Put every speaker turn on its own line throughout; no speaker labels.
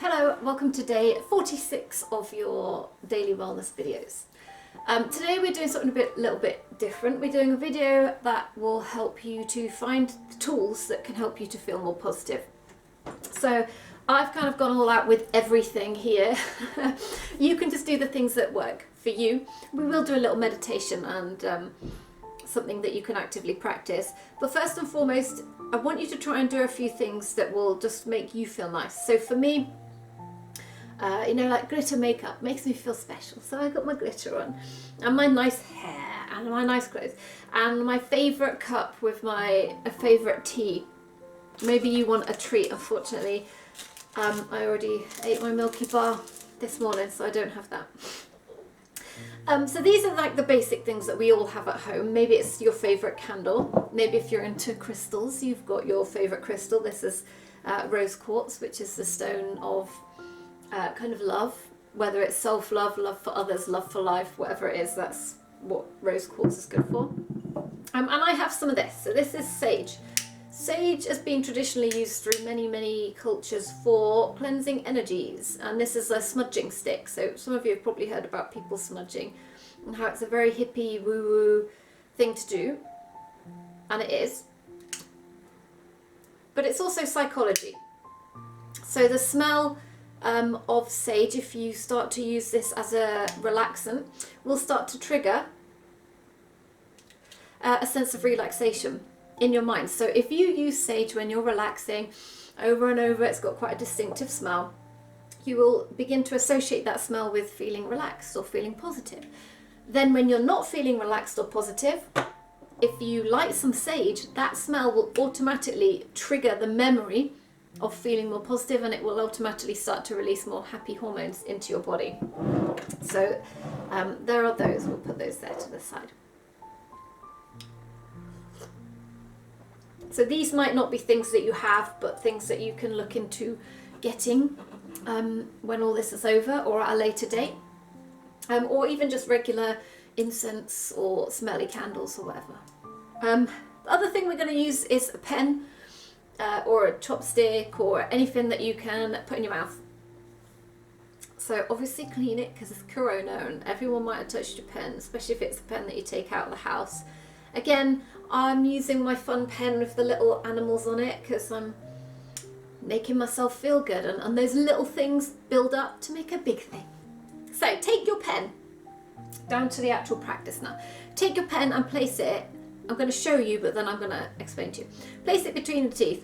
Hello, welcome to day 46 of your daily wellness videos. Today we're doing something a little bit different. We're doing a video that will help you to find the tools that can help you to feel more positive. So I've kind of gone all out with everything here. You can just do the things that work for you. We will do a little meditation and something that you can actively practice. But first and foremost, I want you to try and do a few things that will just make you feel nice. So for me, like glitter makeup makes me feel special. So I got my glitter on and my nice hair and my nice clothes and my favourite cup with my favourite tea. Maybe you want a treat, unfortunately. I already ate my Milky Bar this morning, so I don't have that. So these are like the basic things that we all have at home. Maybe it's your favourite candle. Maybe if you're into crystals, you've got your favourite crystal. This is rose quartz, which is the stone of kind of love, whether it's self-love, love for others, love for life, whatever it is, that's what rose quartz is good for. And I have some of this. So this is sage. Sage has been traditionally used through many cultures for cleansing energies, and this is a smudging stick. So some of you have probably heard about people smudging and how it's a very hippie woo-woo thing to do, and it is. But it's also psychology. So the smell of sage, if you start to use this as a relaxant, will start to trigger a sense of relaxation in your mind. So if you use sage when you're relaxing over and over, it's got quite a distinctive smell, you will begin to associate that smell with feeling relaxed or feeling positive. Then when you're not feeling relaxed or positive, if you light some sage, that smell will automatically trigger the memory of feeling more positive, and it will automatically start to release more happy hormones into your body. So there are those. We'll put those there to the side. So these might not be things that you have, but things that you can look into getting when all this is over or at a later date, or even just regular incense or smelly candles or whatever. The other thing we're going to use is a pen or a chopstick or anything that you can put in your mouth. So obviously clean it because it's Corona and everyone might have touched your pen, especially if it's a pen that you take out of the house. Again, I'm using my fun pen with the little animals on it because I'm making myself feel good, and those little things build up to make a big thing. So take your pen, down to the actual practice now. Take your pen and place it, I'm going to show you, but then I'm going to explain to you. Place it between the teeth.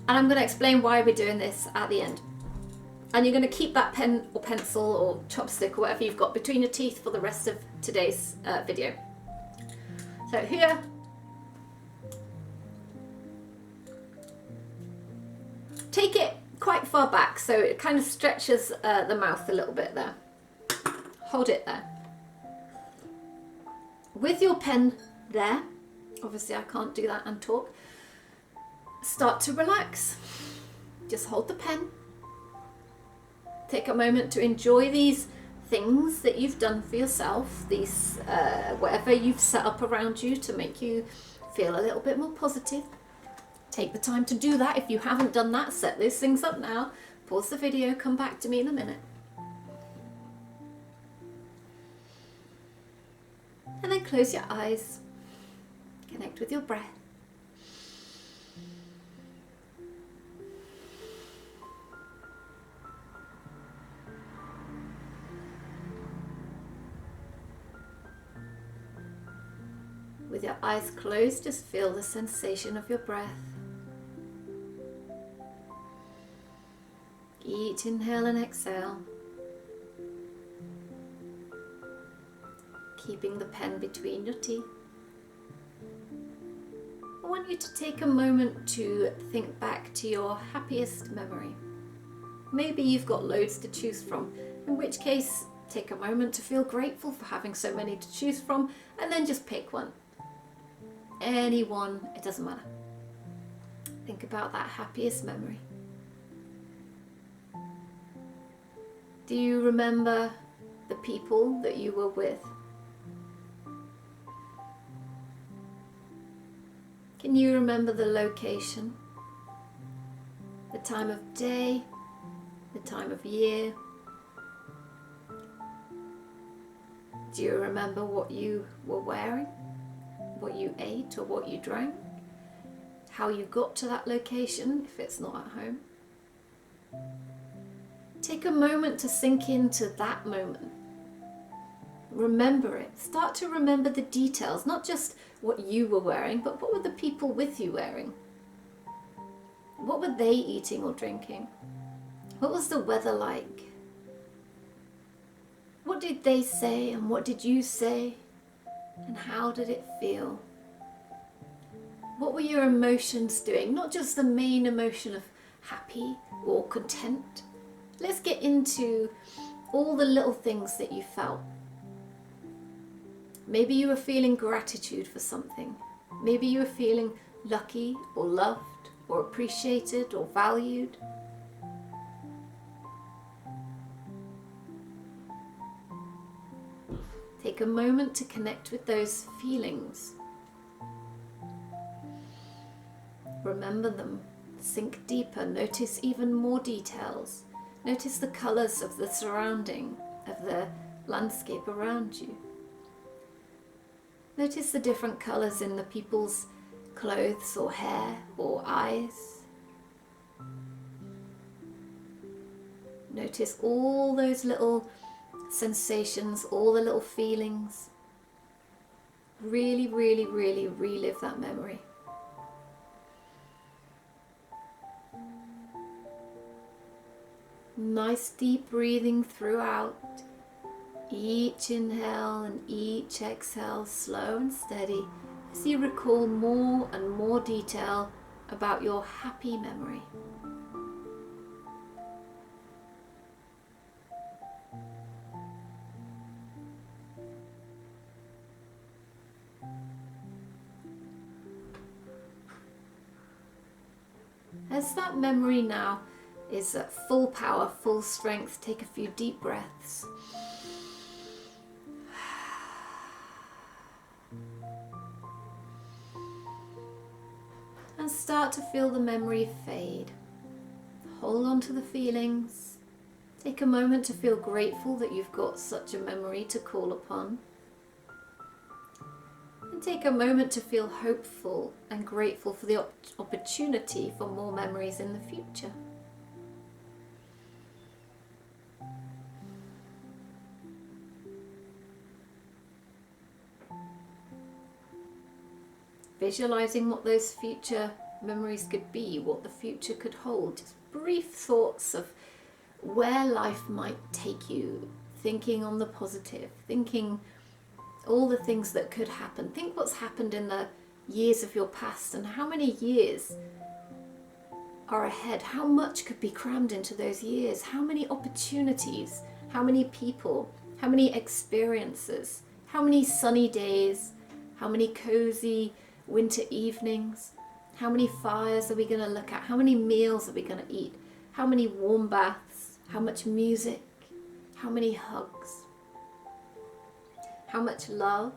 And I'm going to explain why we're doing this at the end. And you're going to keep that pen or pencil or chopstick or whatever you've got between your teeth for the rest of today's video. So here, take it quite far back so it kind of stretches the mouth a little bit there. Hold it there. With your pen there, obviously I can't do that and talk, start to relax. Just hold the pen. Take a moment to enjoy these things that you've done for yourself, these whatever you've set up around you to make you feel a little bit more positive. Take the time to do that. If you haven't done that, set those things up now. Pause the video, come back to me in a minute. And then close your eyes. Connect with your breath. With your eyes closed, just feel the sensation of your breath. Each inhale and exhale. Keeping the pen between your teeth. I want you to take a moment to think back to your happiest memory. Maybe you've got loads to choose from, in which case take a moment to feel grateful for having so many to choose from, and then just pick one. Any one, it doesn't matter. Think about that happiest memory. Do you remember the people that you were with? Can you remember the location? the time of day, the time of year. Do you remember what you were wearing, what you ate or what you drank, how you got to that location if it's not at home? Take a moment to sink into that moment. Remember it. Start to remember the details, not just what you were wearing, but what were the people with you wearing? What were they eating or drinking? What was the weather like? What did they say and what did you say? And how did it feel? What were your emotions doing? Not just the main emotion of happy or content. Let's get into all the little things that you felt. Maybe you were feeling gratitude for something. Maybe you were feeling lucky or loved or appreciated or valued. Take a moment to connect with those feelings. Remember them. Sink deeper. Notice even more details. Notice the colours of the surrounding, of the landscape around you. Notice the different colours in the people's clothes or hair or eyes. Notice all those little sensations, all the little feelings. Really, really, really relive that memory. Nice deep breathing throughout. Each inhale and each exhale, slow and steady, as you recall more and more detail about your happy memory. As that memory now is at full power, full strength, take a few deep breaths. And start to feel the memory fade. Hold on to the feelings. Take a moment to feel grateful that you've got such a memory to call upon. And take a moment to feel hopeful and grateful for the opportunity for more memories in the future. Visualizing what those future memories could be, what the future could hold. Just brief thoughts of where life might take you. Thinking on the positive, thinking all the things that could happen. Think what's happened in the years of your past and how many years are ahead. How much could be crammed into those years? How many opportunities? How many people? How many experiences? How many sunny days? How many cozy winter evenings? How many fires are we going to look at? How many meals are we going to eat? How many warm baths? How much music? How many hugs? How much love?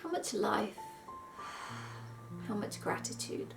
How much life? How much gratitude?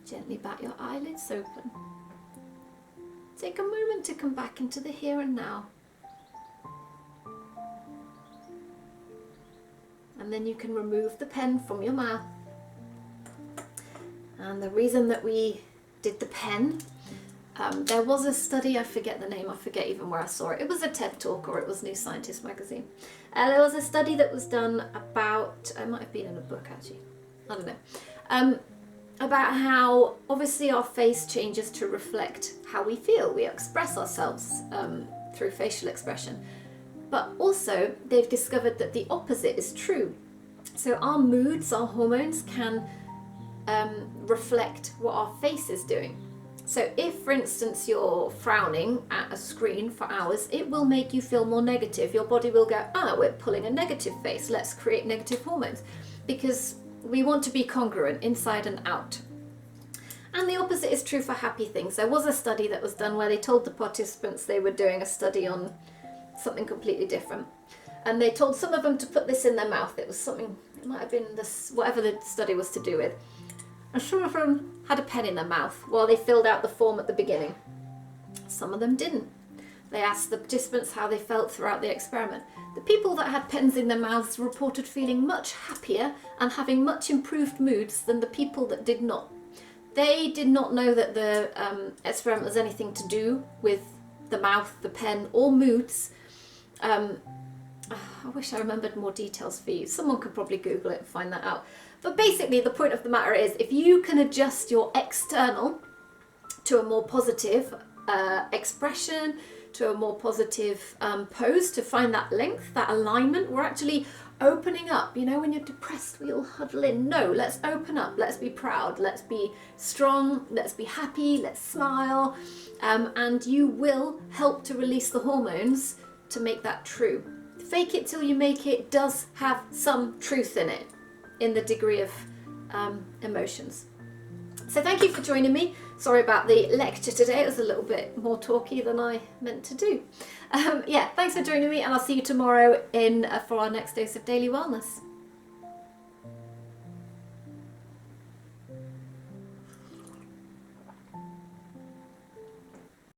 Gently bat your eyelids open. Take a moment to come back into the here and now. And then you can remove the pen from your mouth. And the reason that we did the pen, there was a study, I forget the name, I forget even where I saw it. It was a TED Talk or it was New Scientist magazine. There was a study that was done about, it might have been in a book actually, I don't know. About how obviously our face changes to reflect how we feel. We express ourselves through facial expression. But also they've discovered that the opposite is true. So our moods, our hormones can reflect what our face is doing. So if, for instance, you're frowning at a screen for hours, it will make you feel more negative. Your body will go, we're pulling a negative face. Let's create negative hormones. Because we want to be congruent inside and out. And the opposite is true for happy things. There was a study that was done where they told the participants they were doing a study on something completely different. and they told some of them to put this in their mouth. It was something, it might have been this, whatever the study was to do with. And some of them had a pen in their mouth while they filled out the form at the beginning. Some of them didn't. They asked the participants how they felt throughout the experiment. The people that had pens in their mouths reported feeling much happier and having much improved moods than the people that did not. They did not know that the experiment was anything to do with the mouth, the pen, or moods. I wish I remembered more details for you. Someone could probably Google it and find that out. But basically the point of the matter is, if you can adjust your external to a more positive expression, to a more positive pose, to find that length, that alignment, we're actually opening up. You know, when you're depressed, we all huddle in. No, let's open up. Let's be proud. Let's be strong. Let's be happy. Let's smile. And you will help to release the hormones to make that true. Fake it till you make it does have some truth in it, in the degree of emotions. So thank you for joining me. Sorry about the lecture today. It was a little bit more talky than I meant to do. Yeah, thanks for joining me, and I'll see you tomorrow for our next dose of Daily Wellness.